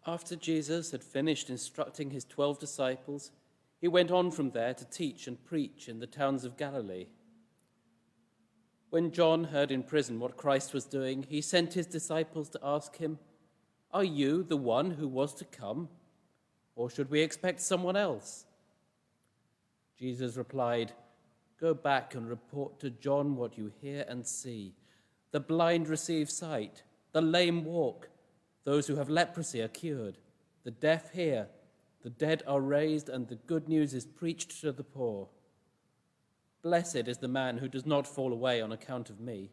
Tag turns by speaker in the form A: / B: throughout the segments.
A: After Jesus had finished instructing his 12 disciples, he went on from there to teach and preach in the towns of Galilee. When John heard in prison what Christ was doing, he sent his disciples to ask him, "Are you the one who was to come, or should we expect someone else?" Jesus replied, "Go back and report to John what you hear and see. The blind receive sight, the lame walk, those who have leprosy are cured, the deaf hear, the dead are raised, and the good news is preached to the poor. Blessed is the man who does not fall away on account of me."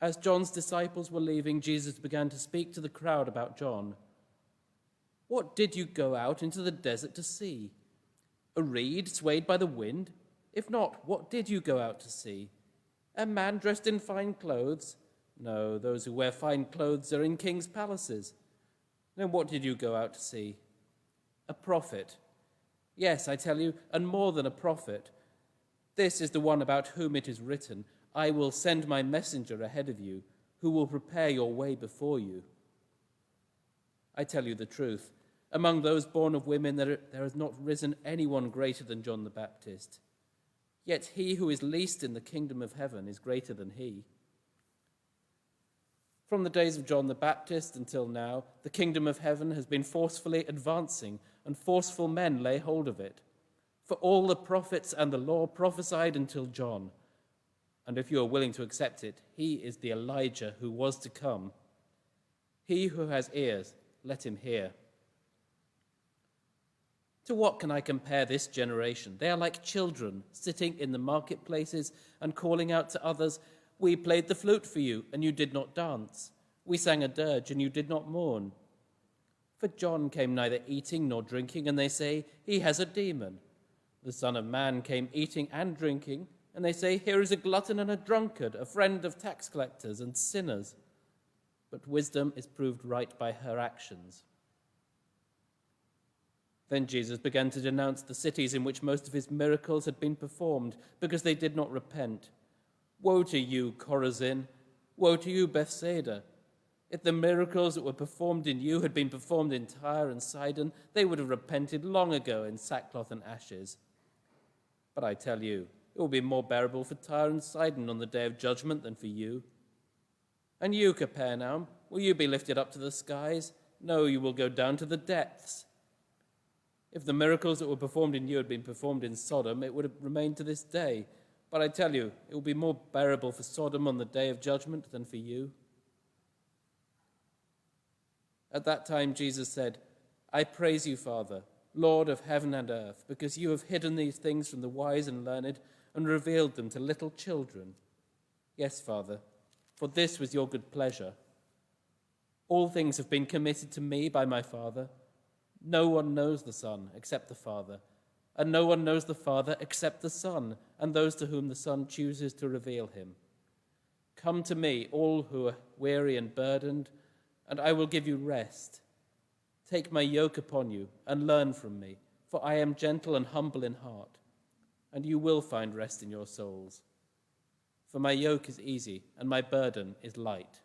A: As John's disciples were leaving, Jesus began to speak to the crowd about John. "What did you go out into the desert to see? A reed swayed by the wind? If not, what did you go out to see? A man dressed in fine clothes? No, those who wear fine clothes are in king's palaces. Then what did you go out to see? A prophet? Yes, I tell you, and more than a prophet. This is the one about whom it is written, 'I will send my messenger ahead of you, who will prepare your way before you.' I tell you the truth, among those born of women there has not risen anyone greater than John the Baptist. Yet he who is least in the kingdom of heaven is greater than he. From the days of John the Baptist until now, the kingdom of heaven has been forcefully advancing, and forceful men lay hold of it. For all the prophets and the law prophesied until John. And if you are willing to accept it, he is the Elijah who was to come. He who has ears, let him hear." To what can I compare this generation? They are like children sitting in the marketplaces and calling out to others, "We played the flute for you, and you did not dance. We sang a dirge, and you did not mourn." For John came neither eating nor drinking, and they say, "He has a demon." The Son of Man came eating and drinking, and they say, "Here is a glutton and a drunkard, a friend of tax collectors and sinners." But wisdom is proved right by her actions. Then Jesus began to denounce the cities in which most of his miracles had been performed, because they did not repent. "Woe to you, Chorazin! Woe to you, Bethsaida! If the miracles that were performed in you had been performed in Tyre and Sidon, they would have repented long ago in sackcloth and ashes. But I tell you, it will be more bearable for Tyre and Sidon on the day of judgment than for you. And you, Capernaum, will you be lifted up to the skies? No, you will go down to the depths. If the miracles that were performed in you had been performed in Sodom, it would have remained to this day. But I tell you, it will be more bearable for Sodom on the day of judgment than for you." At that time Jesus said, "I praise you, Father, Lord of heaven and earth, because you have hidden these things from the wise and learned and revealed them to little children. Yes, Father, for this was your good pleasure. All things have been committed to me by my Father. No one knows the Son except the Father, and no one knows the Father except the Son, and those to whom the Son chooses to reveal him. Come to me, all who are weary and burdened, and I will give you rest. Take my yoke upon you and learn from me, for I am gentle and humble in heart, and you will find rest in your souls. For my yoke is easy and my burden is light."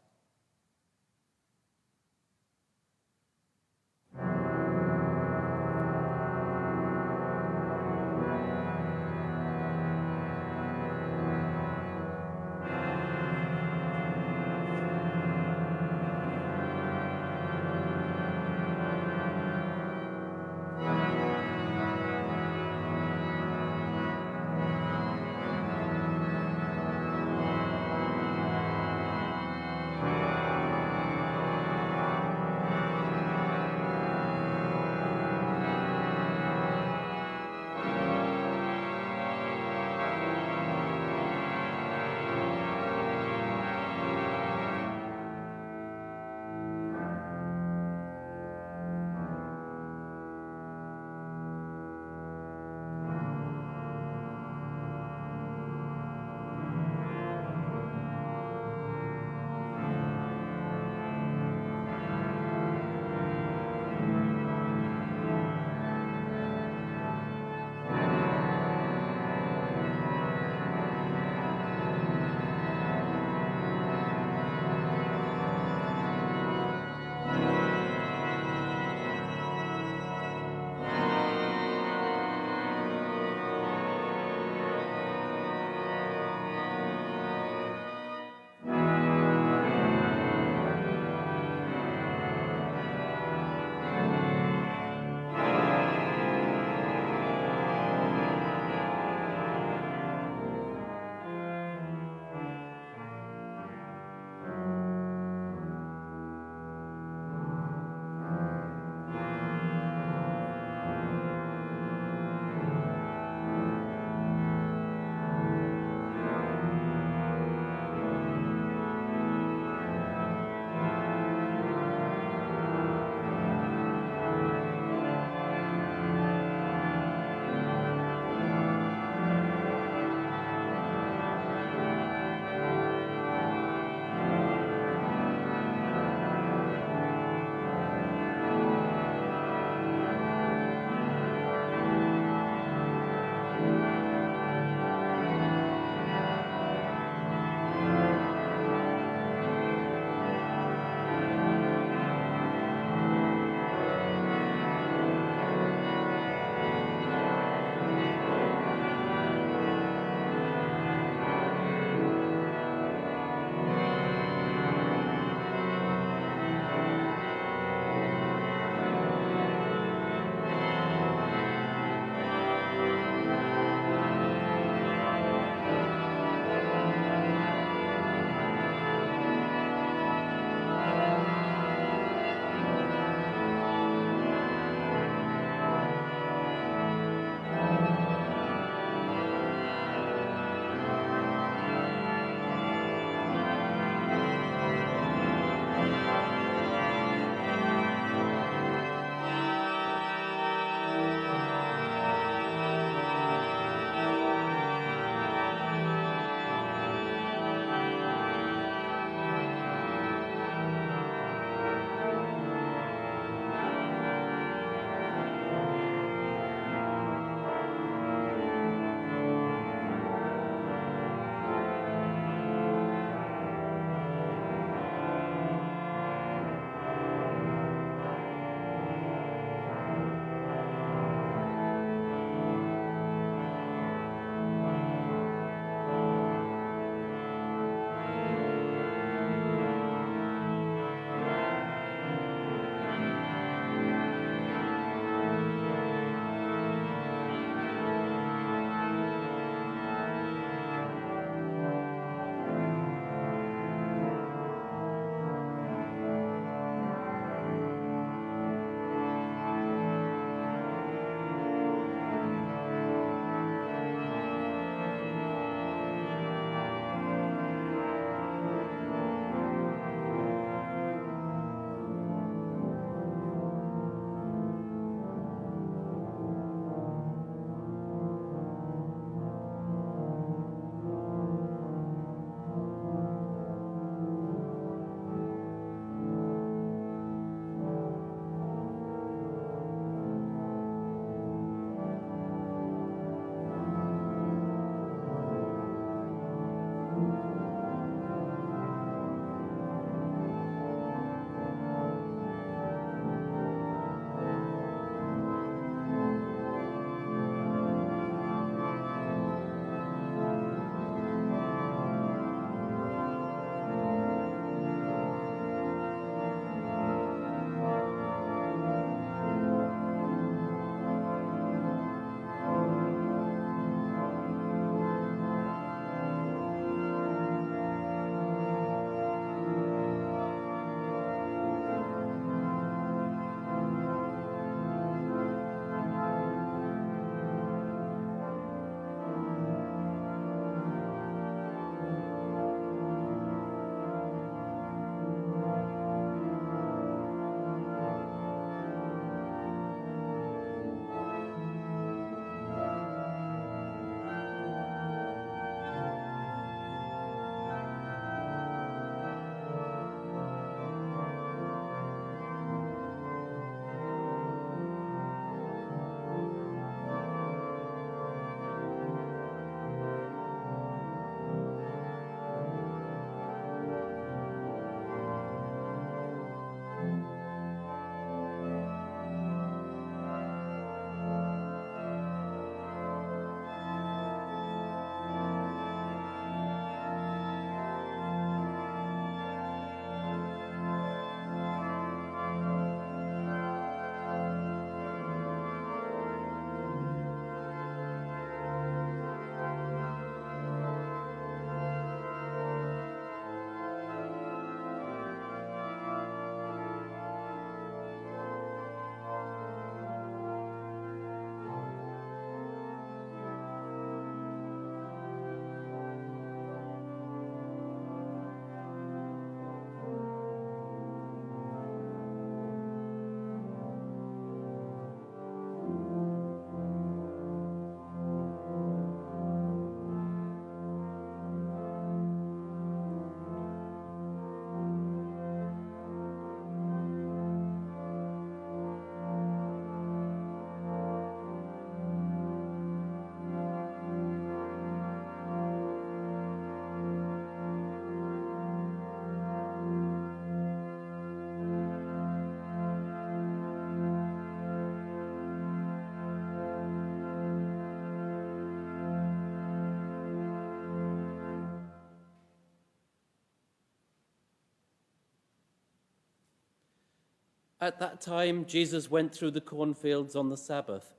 A: At that time, Jesus went through the cornfields on the Sabbath.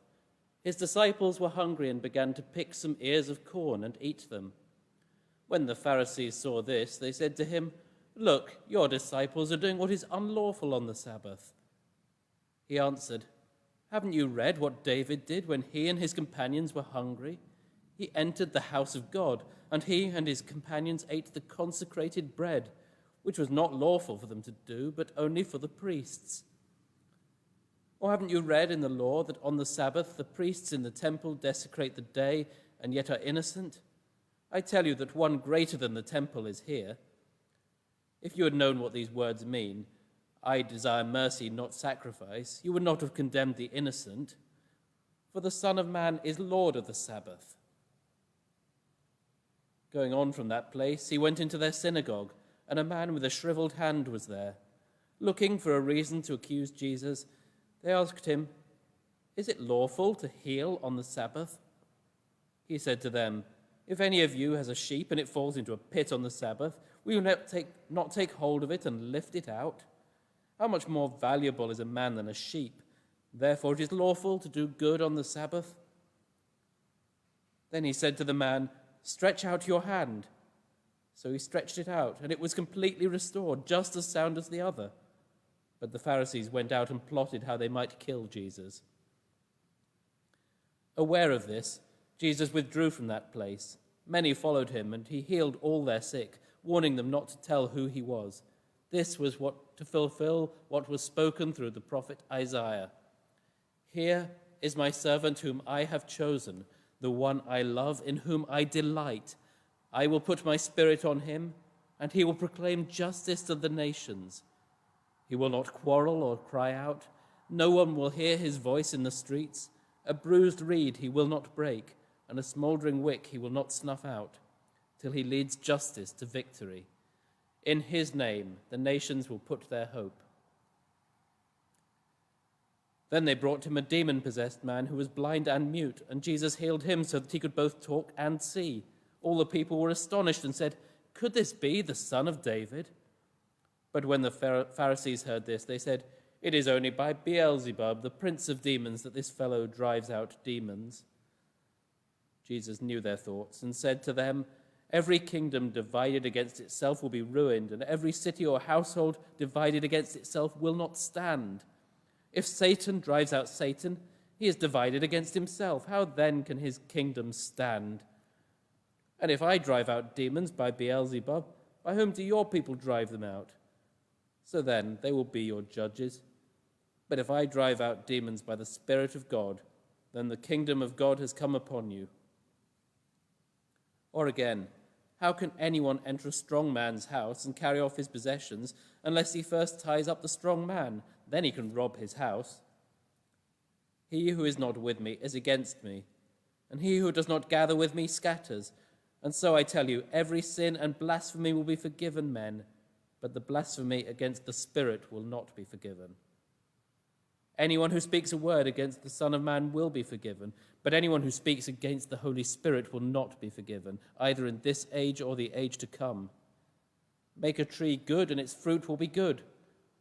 A: His disciples were hungry and began to pick some ears of corn and eat them. When the Pharisees saw this, they said to him, "Look, your disciples are doing what is unlawful on the Sabbath." He answered, "Haven't you read what David did when he and his companions were hungry? He entered the house of God, and he and his companions ate the consecrated bread, which was not lawful for them to do, but only for the priests. Or haven't you read in the law that on the Sabbath the priests in the temple desecrate the day and yet are innocent? I tell you that one greater than the temple is here. If you had known what these words mean, 'I desire mercy, not sacrifice,' you would not have condemned the innocent. For the Son of Man is Lord of the Sabbath." Going on from that place, he went into their synagogue, and a man with a shriveled hand was there. Looking for a reason to accuse Jesus, they asked him, "Is it lawful to heal on the Sabbath?" He said to them, "If any of you has a sheep and it falls into a pit on the Sabbath, will you not take hold of it and lift it out? How much more valuable is a man than a sheep? Therefore it is lawful to do good on the Sabbath." Then he said to the man, "Stretch out your hand." So he stretched it out, and it was completely restored, just as sound as the other. But the Pharisees went out and plotted how they might kill Jesus. Aware of this, Jesus withdrew from that place. Many followed him, and he healed all their sick, warning them not to tell who he was. This was to fulfill what was spoken through the prophet Isaiah. "Here is my servant whom I have chosen, the one I love, in whom I delight. I will put my spirit on him, and he will proclaim justice to the nations. He will not quarrel or cry out. No one will hear his voice in the streets. A bruised reed he will not break, and a smouldering wick he will not snuff out, till he leads justice to victory. In his name the nations will put their hope." Then they brought him a demon-possessed man who was blind and mute, and Jesus healed him so that he could both talk and see. All the people were astonished and said, "Could this be the son of David?" But when the Pharisees heard this, they said, "It is only by Beelzebub, the prince of demons, that this fellow drives out demons." Jesus knew their thoughts and said to them, "Every kingdom divided against itself will be ruined, and every city or household divided against itself will not stand. If Satan drives out Satan, he is divided against himself. How then can his kingdom stand? And if I drive out demons by Beelzebub, by whom do your people drive them out? So then they will be your judges. But if I drive out demons by the Spirit of God, then the kingdom of God has come upon you." Or again, how can anyone enter a strong man's house and carry off his possessions unless he first ties up the strong man? Then he can rob his house. He who is not with me is against me, and he who does not gather with me scatters. And so I tell you, every sin and blasphemy will be forgiven men, but the blasphemy against the Spirit will not be forgiven. Anyone who speaks a word against the Son of Man will be forgiven, but anyone who speaks against the Holy Spirit will not be forgiven, either in this age or the age to come. Make a tree good, and its fruit will be good,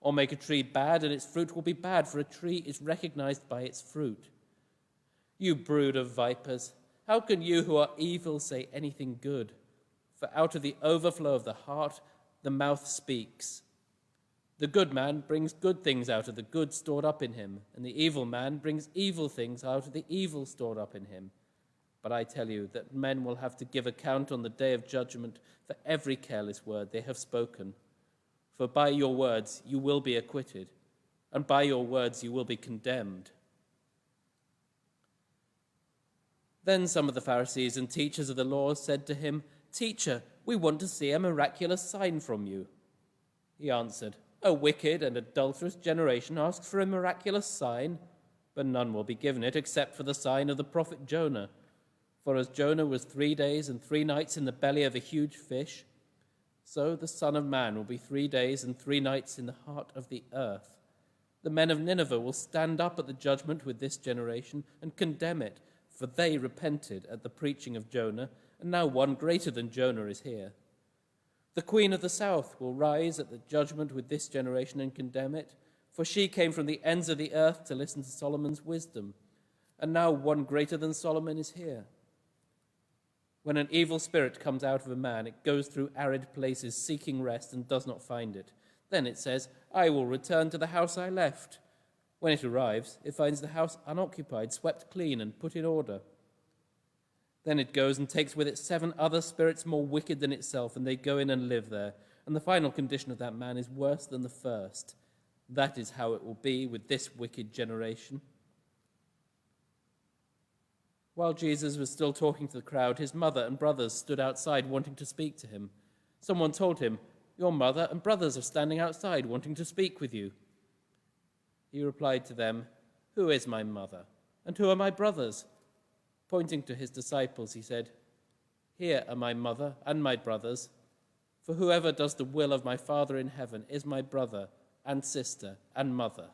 A: or make a tree bad, and its fruit will be bad, for a tree is recognized by its fruit. You brood of vipers, how can you who are evil say anything good? For out of the overflow of the heart, the mouth speaks. The good man brings good things out of the good stored up in him, and the evil man brings evil things out of the evil stored up in him. But I tell you that men will have to give account on the day of judgment for every careless word they have spoken. For by your words you will be acquitted, and by your words you will be condemned. Then some of the Pharisees and teachers of the law said to him, "Teacher, we want to see a miraculous sign from you." He answered, "A wicked and adulterous generation asks for a miraculous sign, but none will be given it except for the sign of the prophet Jonah. For as Jonah was 3 days and 3 nights in the belly of a huge fish, so the Son of Man will be 3 days and 3 nights in the heart of the earth. The men of Nineveh will stand up at the judgment with this generation and condemn it, for they repented at the preaching of Jonah, and now one greater than Jonah is here. The queen of the south will rise at the judgment with this generation and condemn it, For she came from the ends of the earth to listen to Solomon's wisdom, and now one greater than Solomon is here. When an evil spirit comes out of a man, it goes through arid places seeking rest and does not find it. Then it says, 'I will return to the house I left.' When it arrives, it finds the house unoccupied, swept clean, and put in order. Then it goes and takes with it 7 other spirits more wicked than itself, and they go in and live there. And the final condition of that man is worse than the first. That is how it will be with this wicked generation." While Jesus was still talking to the crowd, his mother and brothers stood outside wanting to speak to him. Someone told him, "Your mother and brothers are standing outside wanting to speak with you." He replied to them, "Who is my mother, and who are my brothers?" Pointing to his disciples, he said, "Here are my mother and my brothers. For whoever does the will of my Father in heaven is my brother and sister and mother."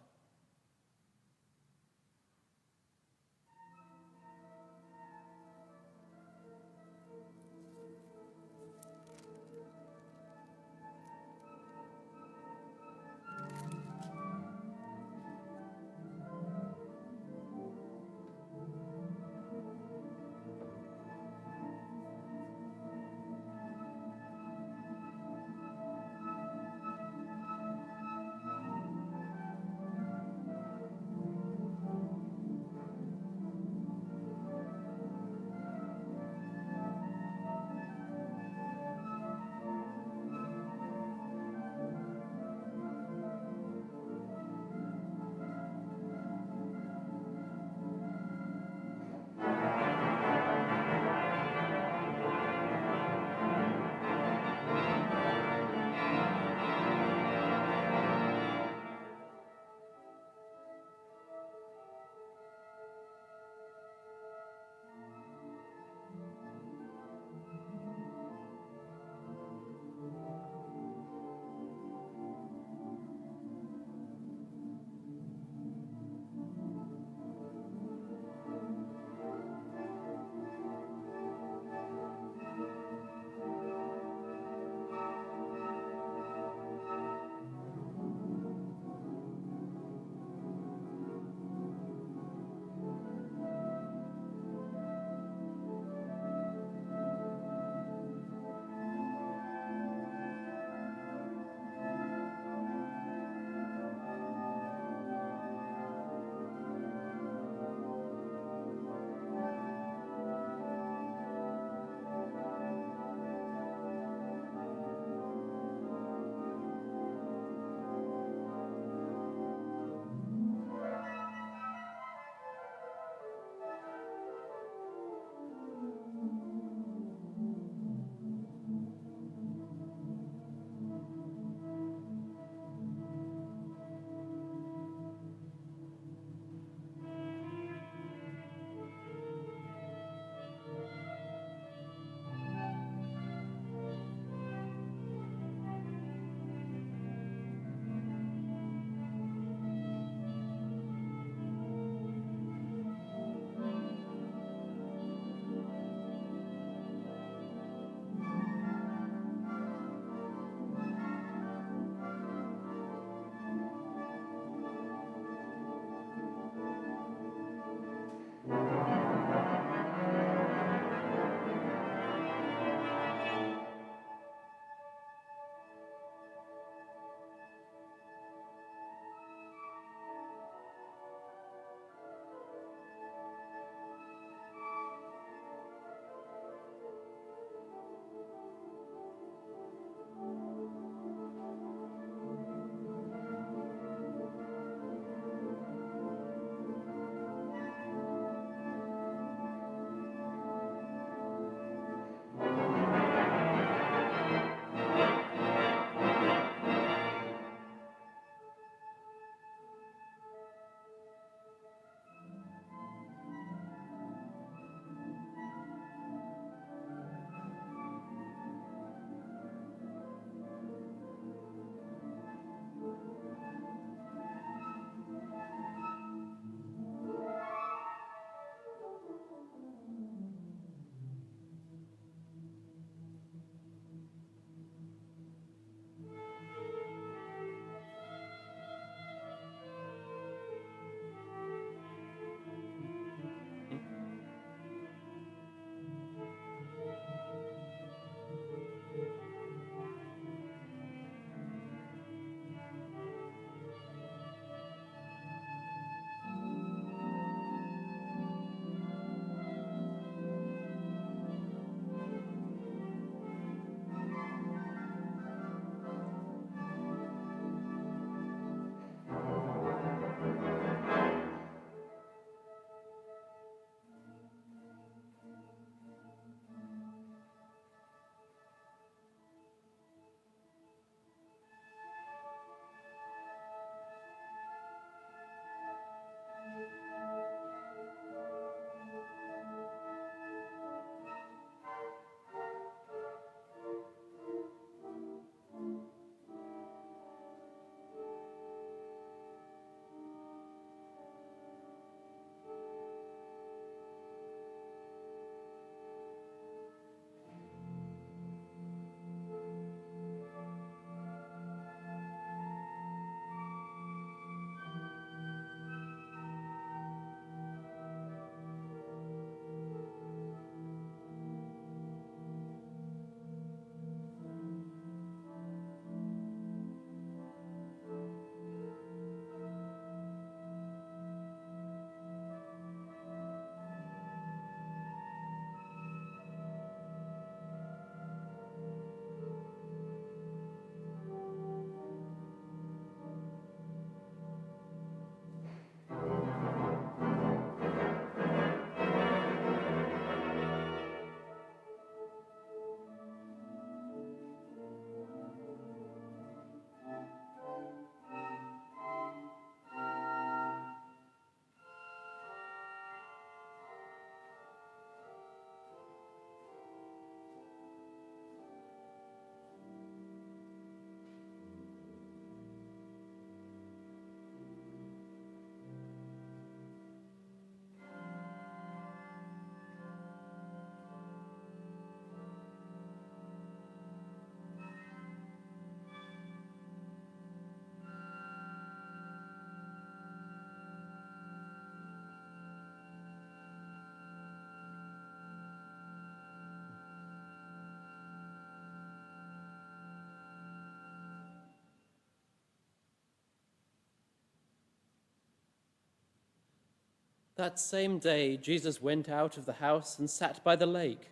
A: That same day, Jesus went out of the house and sat by the lake.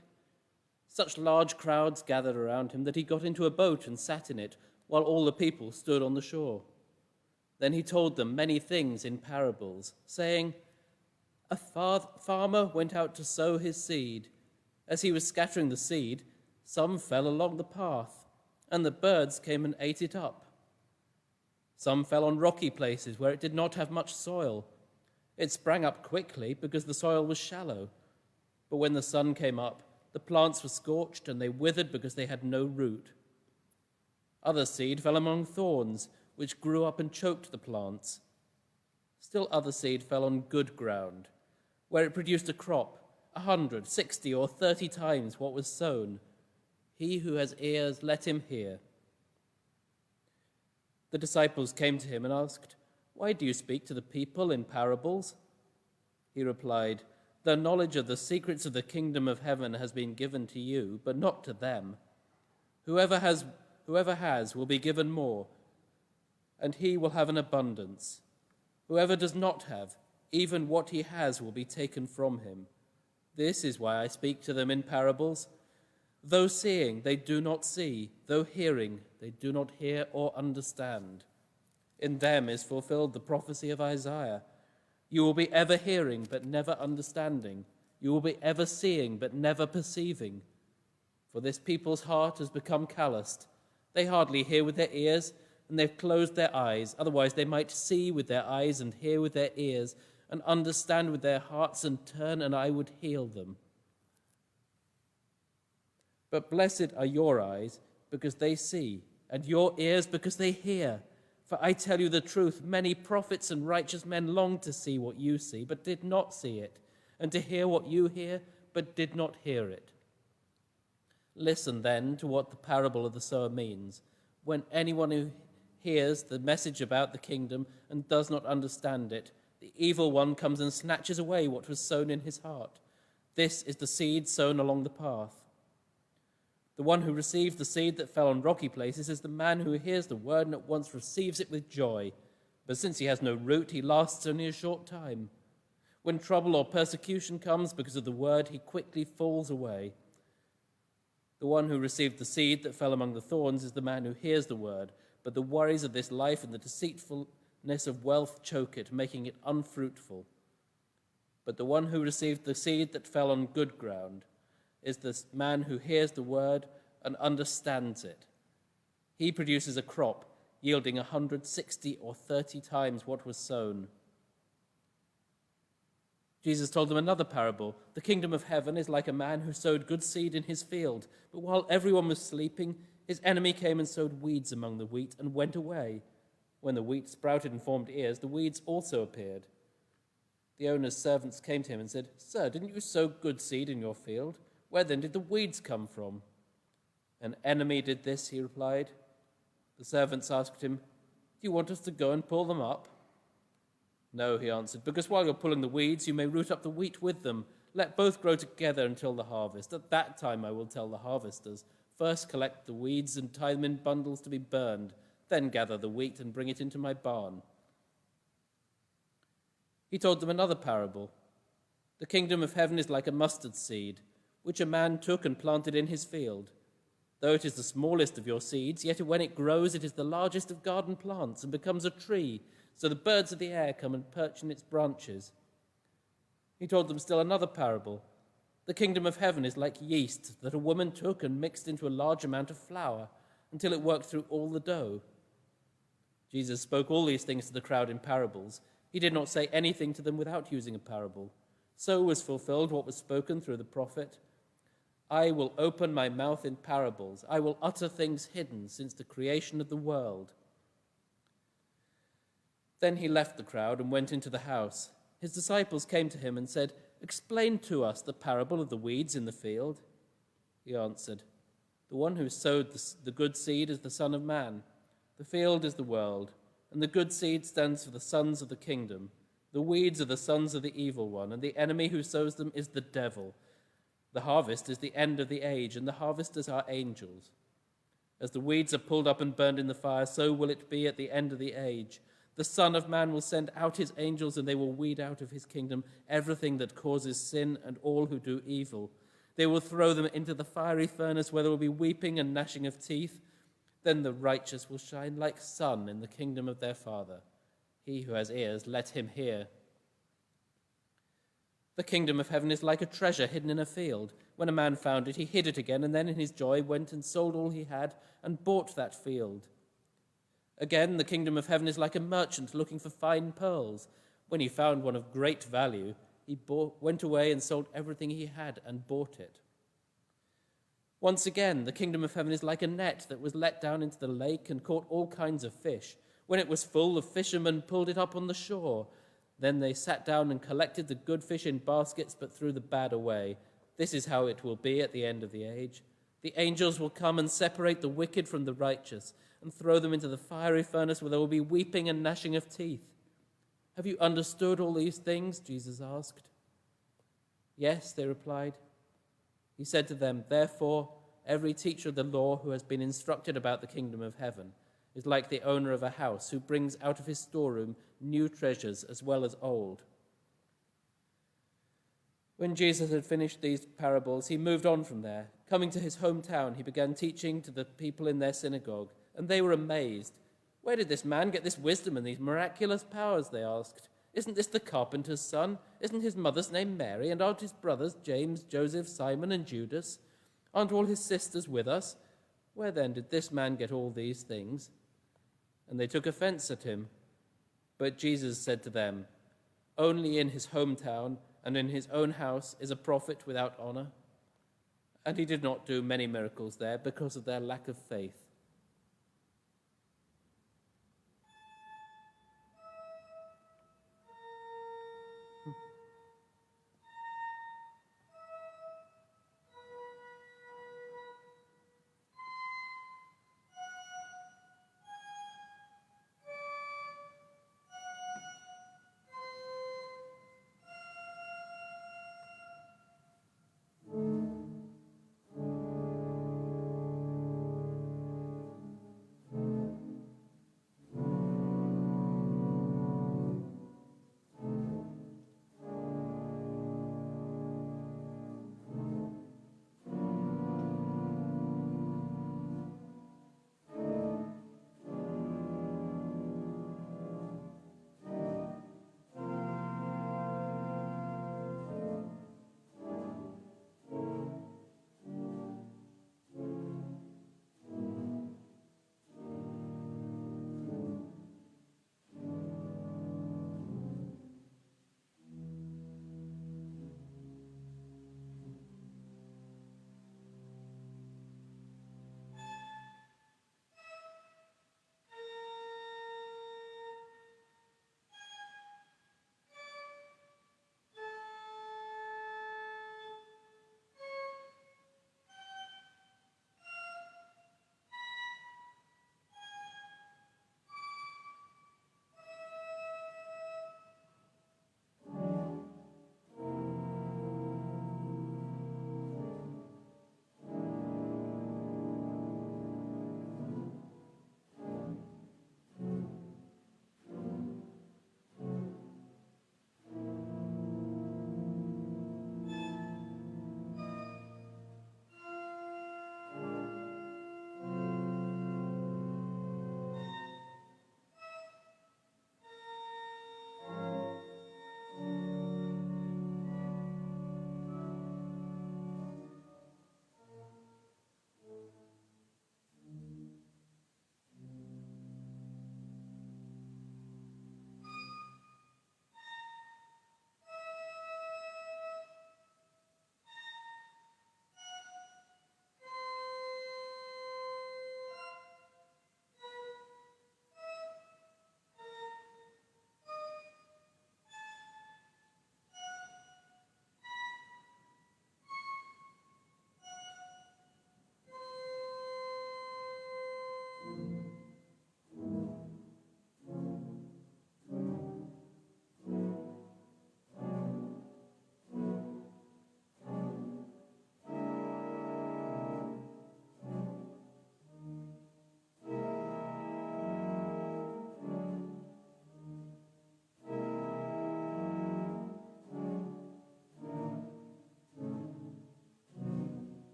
A: Such large crowds gathered around him that he got into a boat and sat in it, while all the people stood on the shore. Then he told them many things in parables, saying, "A farmer went out to sow his seed. As he was scattering the seed, some fell along the path, and the birds came and ate it up. Some fell on rocky places where it did not have much soil. It sprang up quickly because the soil was shallow. But when the sun came up, the plants were scorched and they withered because they had no root. Other seed fell among thorns, which grew up and choked the plants. Still other seed fell on good ground, where it produced a crop, 100, 60, or 30 times what was sown. He who has ears, let him hear." The disciples came to him and asked, "Why do you speak to the people in parables?" He replied, "The knowledge of the secrets of the kingdom of heaven has been given to you, but not to them. Whoever has will be given more, and he will have an abundance. Whoever does not have, even what he has will be taken from him. This is why I speak to them in parables. Though seeing, they do not see. Though hearing, they do not hear or understand. In them is fulfilled the prophecy of Isaiah. You will be ever hearing, but never understanding. You will be ever seeing, but never perceiving. For this people's heart has become calloused. They hardly hear with their ears, and they've closed their eyes. Otherwise they might see with their eyes and hear with their ears and understand with their hearts and turn, and I would heal them. But blessed are your eyes because they see, and your ears because they hear. For I tell you the truth, many prophets and righteous men longed to see what you see, but did not see it, and to hear what you hear, but did not hear it. Listen then to what the parable of the sower means. When anyone who hears the message about the kingdom and does not understand it, the evil one comes and snatches away what was sown in his heart. This is the seed sown along the path. The one who received the seed that fell on rocky places is the man who hears the word and at once receives it with joy. But since he has no root, he lasts only a short time. When trouble or persecution comes because of the word, he quickly falls away. The one who received the seed that fell among the thorns is the man who hears the word, but the worries of this life and the deceitfulness of wealth choke it, making it unfruitful. But the one who received the seed that fell on good ground is the man who hears the word and understands it. He produces a crop yielding 160 or 30 times what was sown. Jesus told them another parable. The kingdom of heaven is like a man who sowed good seed in his field, but while everyone was sleeping, his enemy came and sowed weeds among the wheat and went away. When the wheat sprouted and formed ears, the weeds also appeared. The owner's servants came to him and said, "Sir, didn't you sow good seed in your field? Where then did the weeds come from?" "An enemy did this," he replied. The servants asked him, "Do you want us to go and pull them up?" "No," he answered, "because while you're pulling the weeds, you may root up the wheat with them. Let both grow together until the harvest. At that time I will tell the harvesters, first collect the weeds and tie them in bundles to be burned, then gather the wheat and bring it into my barn." He told them another parable. The kingdom of heaven is like a mustard seed, which a man took and planted in his field. Though it is the smallest of your seeds, yet when it grows, it is the largest of garden plants and becomes a tree, so the birds of the air come and perch in its branches. He told them still another parable. The kingdom of heaven is like yeast that a woman took and mixed into a large amount of flour until it worked through all the dough. Jesus spoke all these things to the crowd in parables. He did not say anything to them without using a parable. So was fulfilled what was spoken through the prophet. "I will open my mouth in parables. I will utter things hidden since the creation of the world." Then he left the crowd and went into the house. His disciples came to him and said, "Explain to us the parable of the weeds in the field." He answered, "The one who sowed the good seed is the Son of Man. The field is the world, and the good seed stands for the sons of the kingdom. The weeds are the sons of the evil one, and the enemy who sows them is the devil. The harvest is the end of the age, and the harvesters are angels. As the weeds are pulled up and burned in the fire, so will it be at the end of the age. The Son of Man will send out his angels, and they will weed out of his kingdom everything that causes sin and all who do evil. They will throw them into the fiery furnace, where there will be weeping and gnashing of teeth. Then the righteous will shine like sun in the kingdom of their Father. He who has ears, let him hear. The kingdom of heaven is like a treasure hidden in a field. When a man found it, he hid it again, and then in his joy went and sold all he had and bought that field. Again, the kingdom of heaven is like a merchant looking for fine pearls. When he found one of great value, he went away and sold everything he had and bought it. Once again, the kingdom of heaven is like a net that was let down into the lake and caught all kinds of fish. When it was full, the fishermen pulled it up on the shore. Then they sat down and collected the good fish in baskets, but threw the bad away. This is how it will be at the end of the age. The angels will come and separate the wicked from the righteous and throw them into the fiery furnace, where there will be weeping and gnashing of teeth. Have you understood all these things? Jesus asked. Yes, they replied. He said to them, therefore, every teacher of the law who has been instructed about the kingdom of heaven is like the owner of a house who brings out of his storeroom new treasures as well as old. When Jesus had finished these parables, he moved on from there. Coming to his hometown, he began teaching to the people in their synagogue, and they were amazed. Where did this man get this wisdom and these miraculous powers, they asked. Isn't this the carpenter's son? Isn't his mother's name Mary? And aren't his brothers James, Joseph, Simon, and Judas? Aren't all his sisters with us? Where then did this man get all these things? And they took offense at him. But Jesus said to them, only in his hometown and in his own house is a prophet without honor. And he did not do many miracles there because of their lack of faith.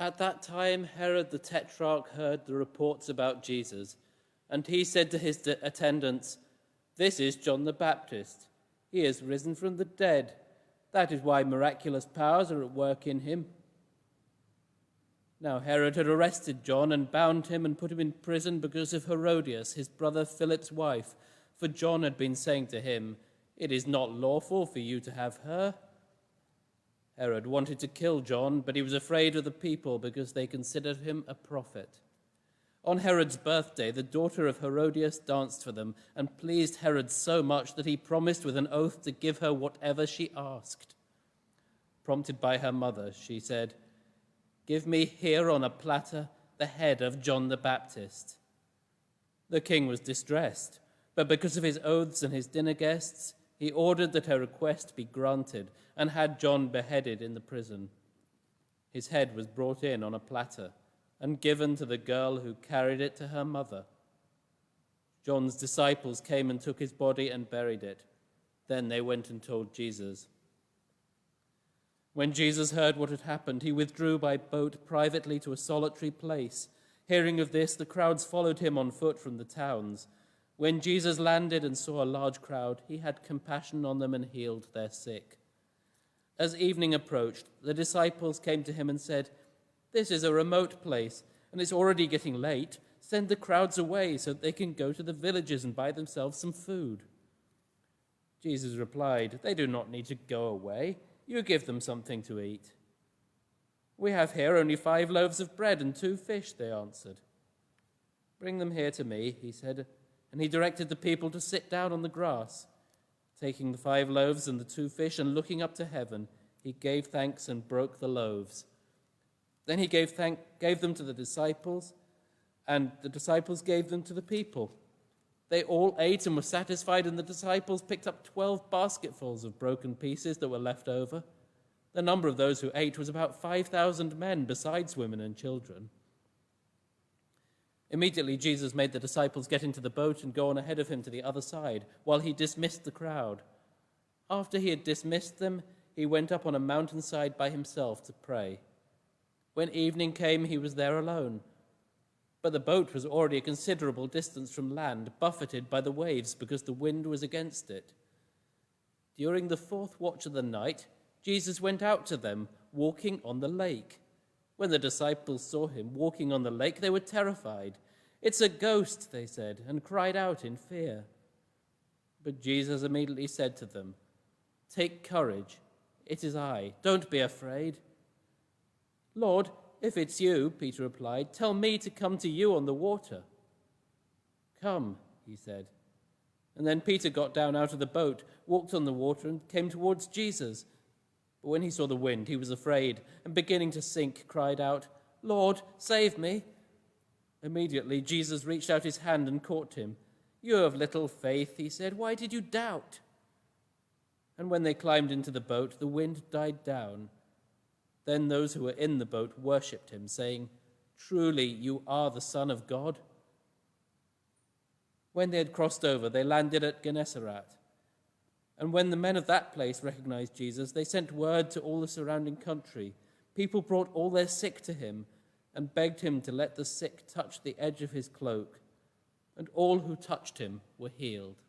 A: At that time, Herod the Tetrarch heard the reports about Jesus, and he said to his attendants, "This is John the Baptist. He has risen from the dead. That is why miraculous powers are at work in him." Now Herod had arrested John and bound him and put him in prison because of Herodias, his brother Philip's wife, for John had been saying to him, "It is not lawful for you to have her." Herod wanted to kill John, but he was afraid of the people because they considered him a prophet. On Herod's birthday, the daughter of Herodias danced for them and pleased Herod so much that he promised with an oath to give her whatever she asked. Prompted by her mother, she said, "Give me here on a platter the head of John the Baptist." The king was distressed, but because of his oaths and his dinner guests, he ordered that her request be granted and had John beheaded in the prison. His head was brought in on a platter and given to the girl who carried it to her mother. John's disciples came and took his body and buried it. Then they went and told Jesus. When Jesus heard what had happened, he withdrew by boat privately to a solitary place. Hearing of this, the crowds followed him on foot from the towns. When Jesus landed and saw a large crowd, he had compassion on them and healed their sick. As evening approached, the disciples came to him and said, "This is a remote place, and it's already getting late. Send the crowds away so that they can go to the villages and buy themselves some food." Jesus replied, "They do not need to go away. You give them something to eat." "We have here only 5 loaves of bread and 2 fish," they answered. "Bring them here to me," he said, and he directed the people to sit down on the grass. Taking the 5 loaves and the 2 fish and looking up to heaven, he gave thanks and broke the loaves. Then he gave them to the disciples, and the disciples gave them to the people. They all ate and were satisfied, and the disciples picked up 12 basketfuls of broken pieces that were left over. The number of those who ate was about 5,000 men, besides women and children. Immediately Jesus made the disciples get into the boat and go on ahead of him to the other side, while he dismissed the crowd. After he had dismissed them, he went up on a mountainside by himself to pray. When evening came, he was there alone. But the boat was already a considerable distance from land, buffeted by the waves because the wind was against it. During the 4th watch of the night, Jesus went out to them, walking on the lake. When the disciples saw him walking on the lake, they were terrified. "It's a ghost," they said, and cried out in fear. But Jesus immediately said to them, "Take courage, it is I, don't be afraid." "Lord, if it's you," Peter replied, "tell me to come to you on the water." "Come," he said. And then Peter got down out of the boat, walked on the water, and came towards Jesus. But when he saw the wind, he was afraid, and beginning to sink, cried out, "Lord, save me." Immediately Jesus reached out his hand and caught him. "You have little faith," he said, "why did you doubt?" And when they climbed into the boat, the wind died down. Then those who were in the boat worshipped him, saying, "Truly you are the Son of God." When they had crossed over, they landed at Gennesaret. And when the men of that place recognized Jesus, they sent word to all the surrounding country. People brought all their sick to him and begged him to let the sick touch the edge of his cloak. And all who touched him were healed.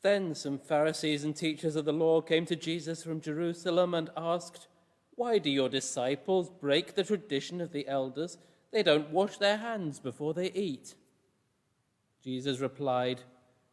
A: Then some Pharisees and teachers of the law came to Jesus from Jerusalem and asked, "Why do your disciples break the tradition of the elders? They don't wash their hands before they eat." Jesus replied,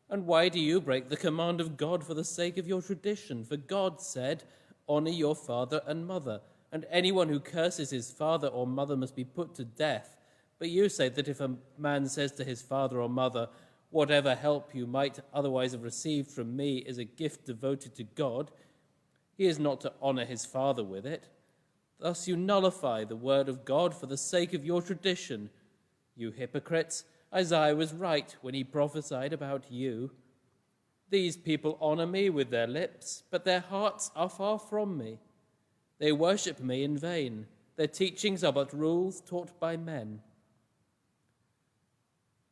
A: "And why do you break the command of God for the sake of your tradition? For God said, 'Honor your father and mother,' and anyone who curses his father or mother must be put to death. But you say that if a man says to his father or mother, 'Whatever help you might otherwise have received from me is a gift devoted to God,' he is not to honor his father with it. Thus you nullify the word of God for the sake of your tradition. You hypocrites, Isaiah was right when he prophesied about you. These people honor me with their lips, but their hearts are far from me. They worship me in vain. Their teachings are but rules taught by men."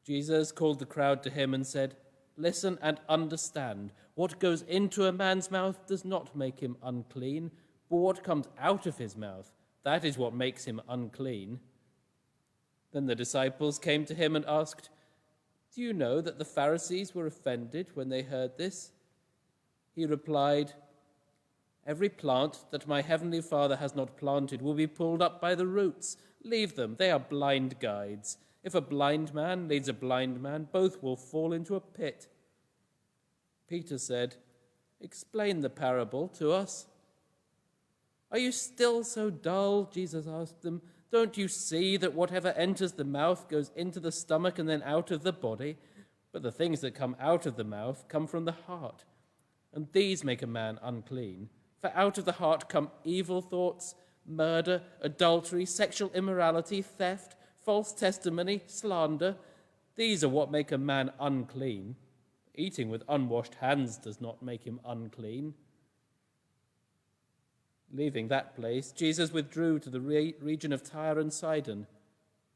A: Jesus called the crowd to him and said, "Listen and understand. What goes into a man's mouth does not make him unclean, but what comes out of his mouth, that is what makes him unclean." Then the disciples came to him and asked, "Do you know that the Pharisees were offended when they heard this?" He replied, "Every plant that my heavenly Father has not planted will be pulled up by the roots. Leave them, they are blind guides. If a blind man leads a blind man, both will fall into a pit." Peter said, "Explain the parable to us." "Are you still so dull?" Jesus asked them. "Don't you see that whatever enters the mouth goes into the stomach and then out of the body? But the things that come out of the mouth come from the heart, and these make a man unclean. For out of the heart come evil thoughts, murder, adultery, sexual immorality, theft, false testimony, slander. These are what make a man unclean. Eating with unwashed hands does not make him unclean." Leaving that place, Jesus withdrew to the region of Tyre and Sidon.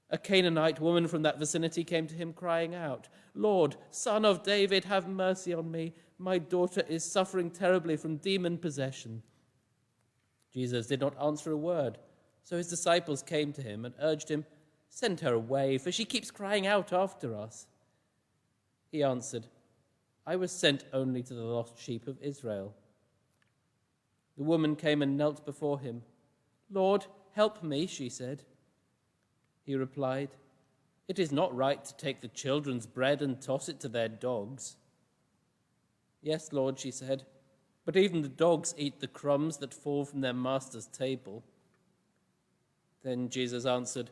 A: A Canaanite woman from that vicinity came to him crying out, "Lord, Son of David, have mercy on me. My daughter is suffering terribly from demon possession." Jesus did not answer a word, so his disciples came to him and urged him, "Send her away, for she keeps crying out after us." He answered, "I was sent only to the lost sheep of Israel." The woman came and knelt before him. "Lord, help me," she said. He replied, "It is not right to take the children's bread and toss it to their dogs." "Yes, Lord," she said, "but even the dogs eat the crumbs that fall from their master's table." Then Jesus answered,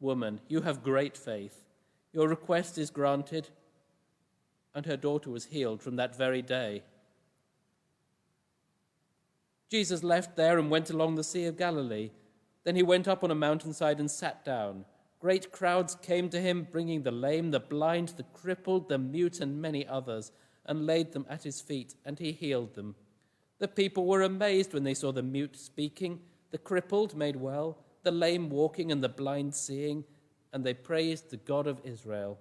A: "Woman, you have great faith. Your request is granted." And her daughter was healed from that very day. Jesus left there and went along the Sea of Galilee. Then he went up on a mountainside and sat down. Great crowds came to him, bringing the lame, the blind, the crippled, the mute, and many others, and laid them at his feet, and he healed them. The people were amazed when they saw the mute speaking, the crippled made well, the lame walking, and the blind seeing, and they praised the God of Israel.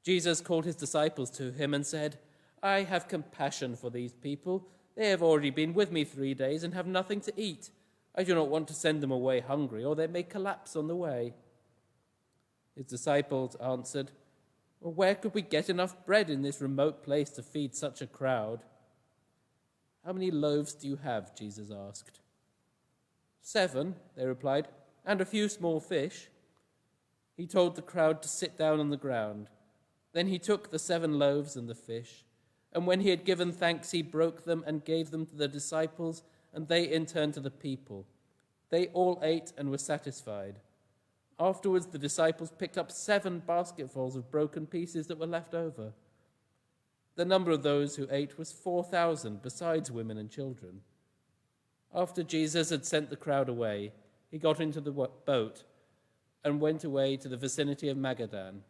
A: Jesus called his disciples to him and said, "I have compassion for these people. They have already been with me 3 days and have nothing to eat. I do not want to send them away hungry, or they may collapse on the way." His disciples answered, "Well, where could we get enough bread in this remote place to feed such a crowd?" "How many loaves do you have?" Jesus asked. 7, they replied, "and a few small fish." He told the crowd to sit down on the ground. Then he took the 7 loaves and the fish, and when he had given thanks, he broke them and gave them to the disciples, and they in turn to the people. They all ate and were satisfied. Afterwards, the disciples picked up 7 basketfuls of broken pieces that were left over. The number of those who ate was 4,000, besides women and children. After Jesus had sent the crowd away, he got into the boat and went away to the vicinity of Magadan.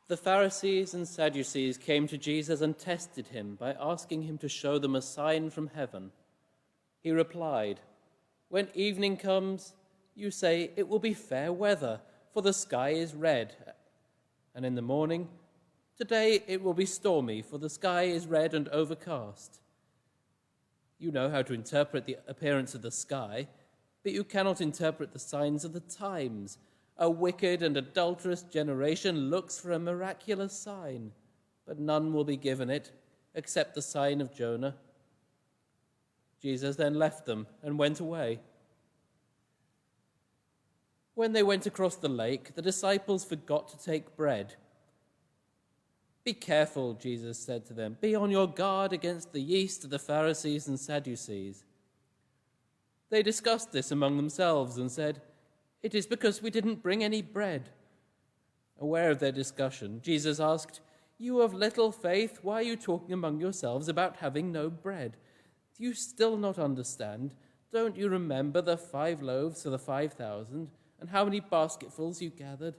A: The Pharisees and Sadducees came to Jesus and tested him by asking him to show them a sign from heaven. He replied, "When evening comes, you say it will be fair weather, for the sky is red. And in the morning, today it will be stormy, for the sky is red and overcast. You know how to interpret the appearance of the sky, but you cannot interpret the signs of the times. A wicked and adulterous generation looks for a miraculous sign, but none will be given it except the sign of Jonah." Jesus then left them and went away. When they went across the lake, the disciples forgot to take bread. "Be careful," Jesus said to them. "Be on your guard against the yeast of the Pharisees and Sadducees." They discussed this among themselves and said, "It is because we didn't bring any bread." Aware of their discussion, Jesus asked, "You of little faith, why are you talking among yourselves about having no bread? Do you still not understand? Don't you remember the 5 loaves for the 5,000, and how many basketfuls you gathered?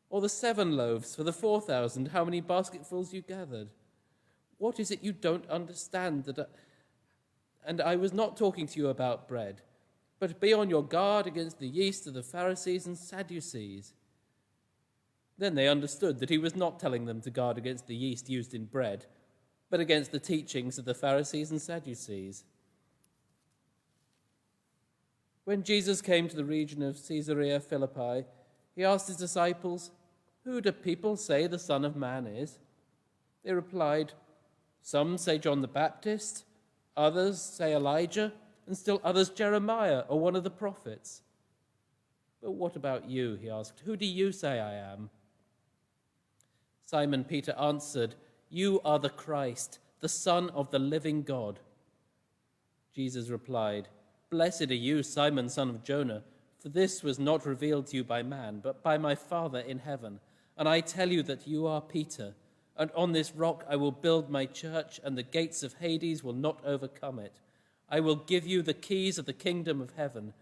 A: Or the 7 loaves for the 4,000, how many basketfuls you gathered? What is it you don't understand? And I was not talking to you about bread. But be on your guard against the yeast of the Pharisees and Sadducees." Then they understood that he was not telling them to guard against the yeast used in bread, but against the teachings of the Pharisees and Sadducees. When Jesus came to the region of Caesarea Philippi, he asked his disciples, "Who do people say the Son of Man is?" They replied, "Some say John the Baptist, others say Elijah, and still others Jeremiah or one of the prophets." "But what about you?" he asked. "Who do you say I am?" Simon Peter answered, "You are the Christ, the Son of the living God." Jesus replied, "Blessed are you, Simon, son of Jonah, for this was not revealed to you by man, but by my Father in heaven. And I tell you that you are Peter, and on this rock I will build my church, and the gates of Hades will not overcome it. I will give you the keys of the kingdom of heaven.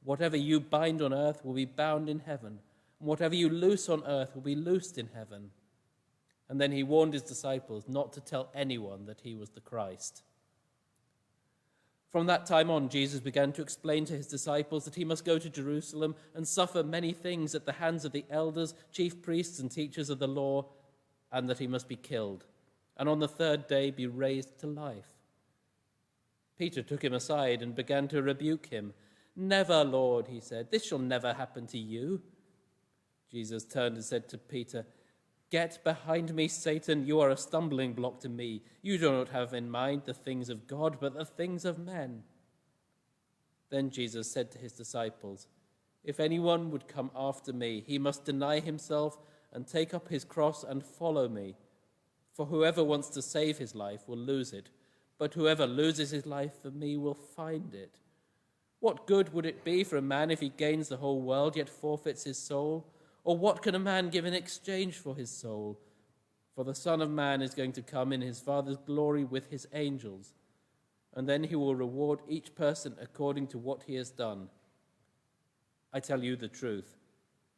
A: Whatever you bind on earth will be bound in heaven, and whatever you loose on earth will be loosed in heaven." And then he warned his disciples not to tell anyone that he was the Christ. From that time on, Jesus began to explain to his disciples that he must go to Jerusalem and suffer many things at the hands of the elders, chief priests, and teachers of the law, and that he must be killed, and on the 3rd day be raised to life. Peter took him aside and began to rebuke him. "Never, Lord," he said, "this shall never happen to you." Jesus turned and said to Peter, "Get behind me, Satan. You are a stumbling block to me. You do not have in mind the things of God, but the things of men." Then Jesus said to his disciples, "If anyone would come after me, he must deny himself and take up his cross and follow me. For whoever wants to save his life will lose it, but whoever loses his life for me will find it. What good would it be for a man if he gains the whole world yet forfeits his soul? Or what can a man give in exchange for his soul? For the Son of Man is going to come in his Father's glory with his angels, and then he will reward each person according to what he has done. I tell you the truth,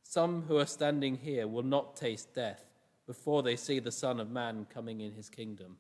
A: some who are standing here will not taste death before they see the Son of Man coming in his kingdom."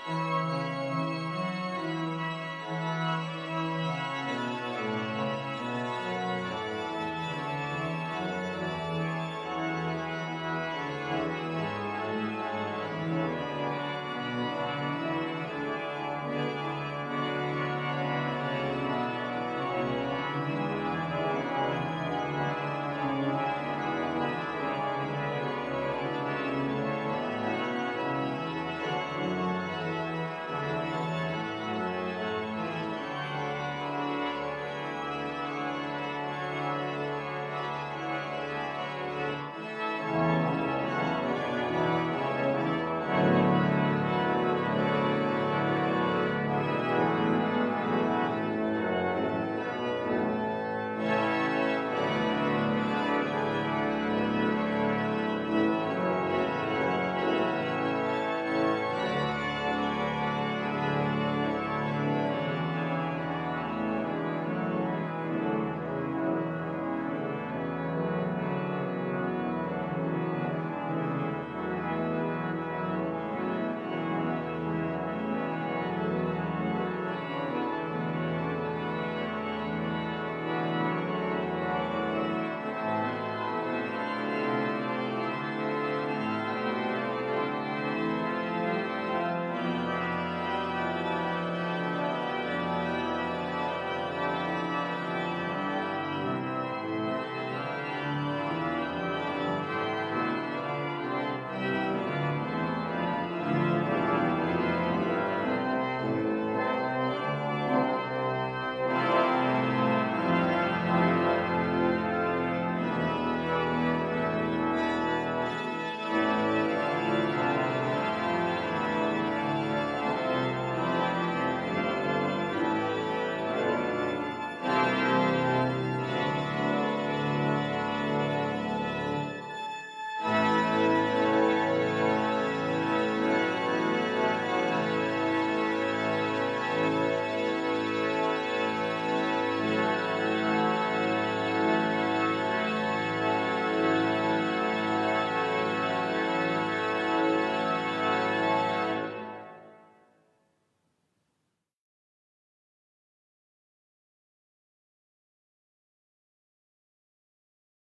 A: Amen.